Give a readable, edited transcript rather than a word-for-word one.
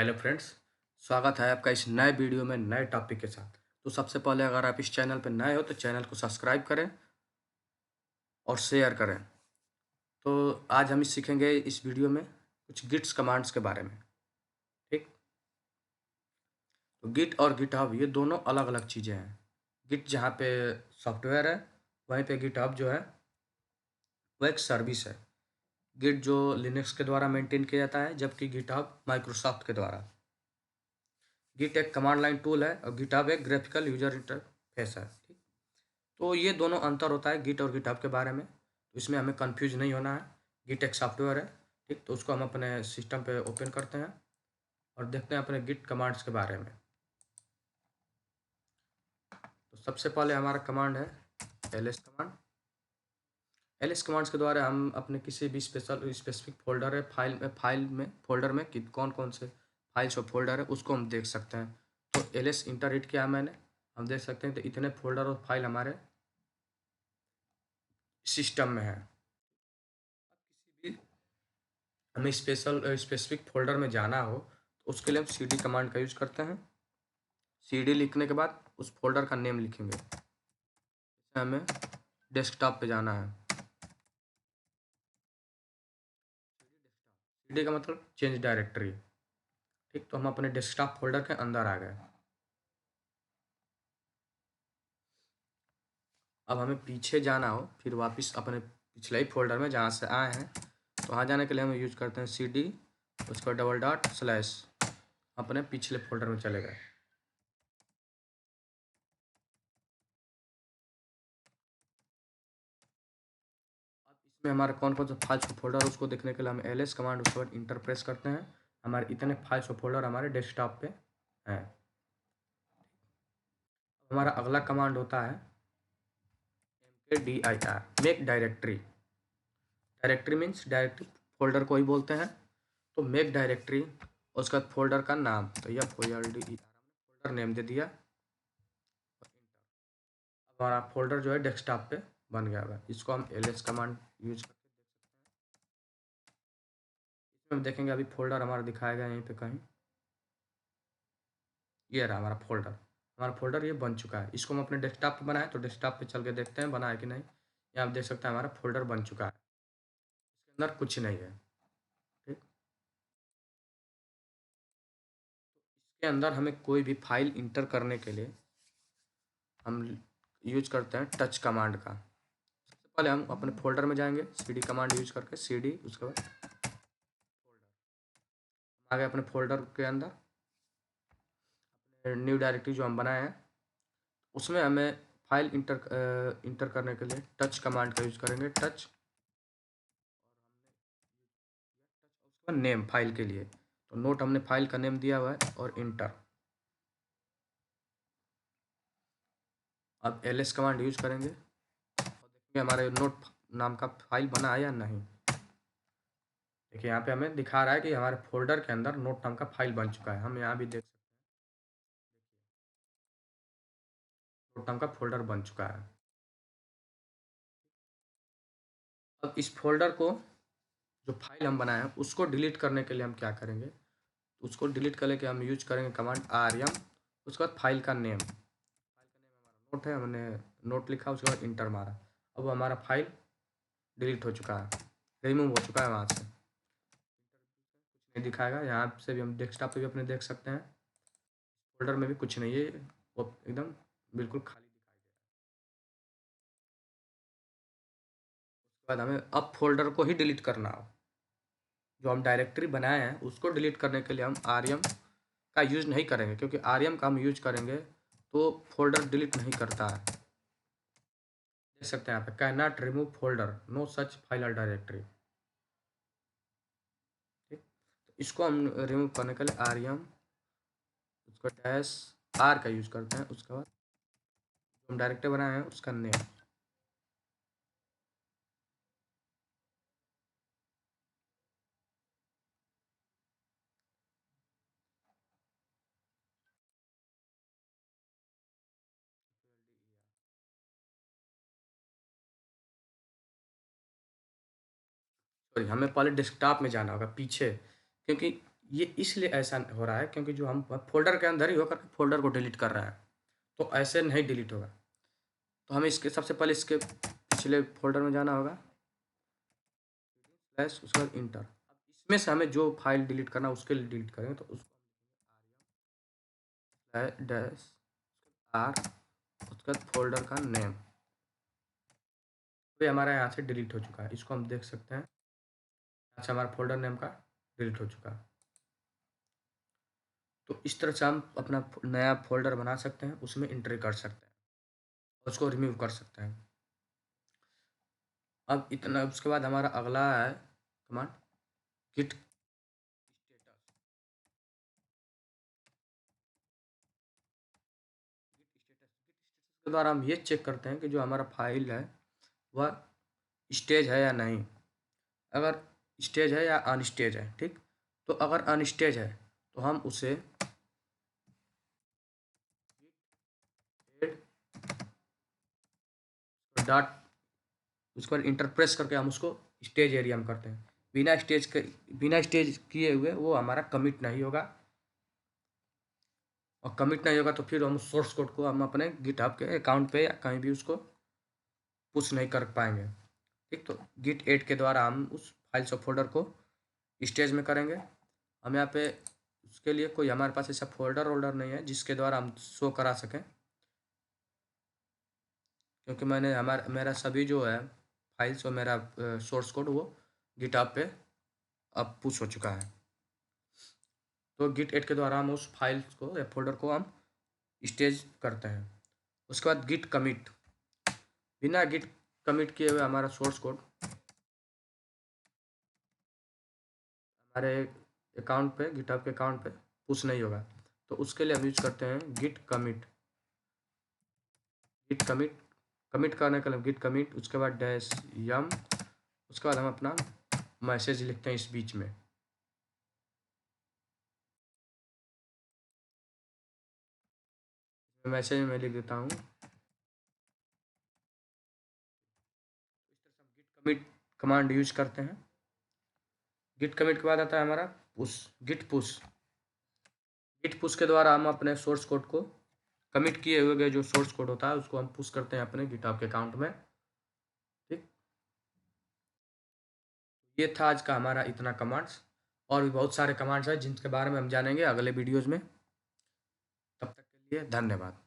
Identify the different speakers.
Speaker 1: Hello friends, स्वागत है आपका इस नए वीडियो में नए टॉपिक के साथ। तो सबसे पहले अगर आप इस चैनल पर नए हो तो चैनल को सब्सक्राइब करें और शेयर करें। तो आज हम सीखेंगे इस वीडियो में कुछ गिट्स कमांड्स के बारे में। ठीक, तो गिट और गिटहब ये दोनों अलग अलग चीज़ें हैं। गिट जहाँ पे सॉफ्टवेयर है, वहीं पे गिटहब जो है वो एक सर्विस है। गिट जो लिनक्स के द्वारा मेंटेन किया जाता है, जबकि गिटहब माइक्रोसॉफ्ट के द्वारा। गिट एक कमांड लाइन टूल है और गिटहब एक ग्राफिकल यूजर इंटरफेस है। ठीक, तो ये दोनों अंतर होता है गिट और गिटहब के बारे में, तो इसमें हमें कंफ्यूज नहीं होना है। गिट एक सॉफ्टवेयर है। ठीक, तो उसको हम अपने सिस्टम पे ओपन करते हैं और देखते हैं अपने गिट कमांड्स के बारे में। तो सबसे पहले हमारा कमांड है ls कमांड। ls कमांड्स के द्वारा हम अपने किसी भी स्पेसिफिक फोल्डर है फोल्डर में कि कौन कौन से फाइल्स और फोल्डर है उसको हम देख सकते हैं। तो ls इंटर हिट किया मैंने, हम देख सकते हैं तो इतने फोल्डर और फाइल हमारे सिस्टम में है। किसी भी हमें स्पेसिफिक फोल्डर में जाना हो तो उसके लिए हम cd कमांड का यूज करते हैं। cd लिखने के बाद उस फोल्डर का नेम लिखेंगे। जैसे हमें डेस्कटॉप पे जाना है, cd का मतलब चेंज डायरेक्टरी। ठीक, तो हम अपने डेस्कटॉप फोल्डर के अंदर आ गए। अब हमें पीछे जाना हो, फिर वापस अपने पिछले ही फोल्डर में जहाँ से आए हैं, तो वहाँ जाने के लिए हम यूज करते हैं cd, उसका // अपने पिछले फोल्डर में चले गए। अब इसमें हमारे कौन कौन सा फाइल्स का फोल्डर उसको देखने के लिए हम ls कमांड उसके बाद इंटर प्रेस करते हैं। हमारे इतने फाइल्स और फोल्डर हमारे डेस्कटॉप पे हैं। हमारा अगला कमांड होता है mkdir, make directory. Directory means directory folder को ही बोलते हैं। तो मेक डायरेक्टरी, उसका फोल्डर का नाम, तो यह फोल्डर नेम दे दिया। हमारा फोल्डर जो है डेस्कटॉप पे बन गया है। इसको हम ls कमांड यूज करके इसमें हम देखेंगे। अभी फोल्डर हमारा दिखाएगा यहीं पे कहीं, ये रहा हमारा फोल्डर। हमारा फोल्डर ये बन चुका है। इसको हम अपने डेस्कटॉप पे बनाए तो डेस्कटॉप पे चल के देखते हैं बना है कि नहीं। यहाँ आप देख सकते हैं हमारा फोल्डर बन चुका है, इसके अंदर कुछ नहीं है। ठीक, इसके अंदर हमें कोई भी फाइल इंटर करने के लिए हम यूज करते हैं टच कमांड का। सबसे पहले हम अपने फोल्डर में जाएंगे, cd कमांड यूज करके cd, उसके बाद हम आ गए अपने फोल्डर के अंदर। न्यू डायरेक्टरी जो हम बनाए हैं उसमें हमें फाइल इंटर करने के लिए टच कमांड का यूज करेंगे। टच उसका नेम फाइल के लिए, तो नोट हमने फाइल का नेम दिया हुआ है और इंटर। अब ls कमांड यूज करेंगे और देखेंगे हमारे नोट नाम का फाइल बना है या नहीं। देखिए यहाँ पे हमें दिखा रहा है कि हमारे फोल्डर के अंदर नोट नाम का फाइल बन चुका है। हम यहाँ भी देख सकते हैं नोट नाम का फोल्डर बन चुका है। अब इस फोल्डर को, जो फाइल हम बनाए हैं उसको डिलीट करने के लिए हम क्या करेंगे, उसको डिलीट करने के हम यूज करेंगे कमांड rm, उसके बाद फाइल का नेम। हमारा नोट है, हमने नोट लिखा, उसके बाद इंटर मारा। अब हमारा फाइल डिलीट हो चुका है, रिमूव हो चुका है वहाँ से। कुछ नहीं दिखाएगा। यहाँ से भी हम डेस्कटॉप पे भी अपने देख सकते हैं, फोल्डर में भी कुछ नहीं है, वो एकदम बिल्कुल खाली दिखाई दे रहा है। उसके बाद हमें अब फोल्डर को ही डिलीट करना हो, जो हम डायरेक्टरी बनाए हैं उसको डिलीट करने के लिए हम rm का यूज नहीं करेंगे, क्योंकि rm का हम यूज करेंगे तो फोल्डर डिलीट नहीं करता है। देख सकते हैं यहाँ पे can not remove folder, no such file और डायरेक्टरी। ठीक, तो इसको हम रिमूव करने के लिए rm, उसको -r का यूज करते हैं। उसके बाद जो हम डायरेक्टरी बनाए हैं उसका नेम। सॉरी, हमें पहले डेस्कटॉप में जाना होगा पीछे, क्योंकि ये इसलिए ऐसा हो रहा है क्योंकि जो हम फ़ोल्डर के अंदर ही होकर फ़ोल्डर को डिलीट कर रहे हैं, तो ऐसे नहीं डिलीट होगा। तो हमें इसके सबसे पहले इसके पिछले फ़ोल्डर में जाना होगा, स्लैश उसके बाद इंटर। अब इसमें से हमें जो फाइल डिलीट करना है उसके लिए डिलीट करेंगे, तो उसको डैश आर उसके बाद फ़ोल्डर का नेम, तो ये हमारा यहाँ से डिलीट हो चुका है। इसको हम देख सकते हैं, यहाँ से हमारा फ़ोल्डर नेम का डिलीट हो चुका है। तो इस तरह से हम अपना नया फ़ोल्डर बना सकते हैं, उसमें एंट्री कर सकते हैं, उसको रिमूव कर सकते हैं। अब इतना, उसके बाद हमारा अगला है कमांड गिट स्टेटस। के द्वारा हम ये चेक करते हैं कि जो हमारा फाइल है वह स्टेज है या नहीं, अगर स्टेज है या अनस्टेज है। ठीक, तो अगर अनस्टेज है तो हम उसे डॉट उसके बाद इंटर प्रेस करके हम उसको स्टेज एरिया में करते हैं। बिना स्टेज किए हुए वो हमारा कमिट नहीं होगा, और कमिट नहीं होगा तो फिर हम सोर्स कोड को हम अपने गिटहब के अकाउंट पे या कहीं भी उसको पुश नहीं कर पाएंगे। ठीक, तो गिट एड के द्वारा हम उस फाइल्स और फोल्डर को स्टेज में करेंगे। हम यहाँ पे उसके लिए कोई हमारे पास ऐसा फोल्डर वोल्डर नहीं है जिसके द्वारा हम शो करा सकें, क्योंकि मेरा सभी जो है फाइल्स और मेरा सोर्स कोड वो गिटहब पे अब पुश हो चुका है। तो गिट एड के द्वारा हम उस फाइल्स को या फोल्डर को हम स्टेज करते हैं। उसके बाद गिट कमिट, बिना गिट कमिट किए हुए हमारा सोर्स कोड हमारे अकाउंट पे, गिटहब के अकाउंट पे पुश नहीं होगा। तो उसके लिए हम यूज करते हैं गिट कमिट। कमिट करने के लिए गिट कमिट, उसके बाद डैश यम, उसके बाद हम अपना मैसेज लिखते हैं इस बीच में। मैसेज में लिख देता हूँ, गिट कमिट कमांड यूज करते हैं। गिट कमिट के बाद आता है हमारा push, git push. Git push के द्वारा हम अपने सोर्स कोड को, कमिट किए हुए जो सोर्स कोड होता है उसको हम पुश करते हैं अपने गिटहब के अकाउंट में। ठीक, ये था आज का हमारा इतना कमांड्स, और भी बहुत सारे कमांड्स हैं जिनके बारे में हम जानेंगे अगले वीडियोज़ में। तब तक के लिए धन्यवाद।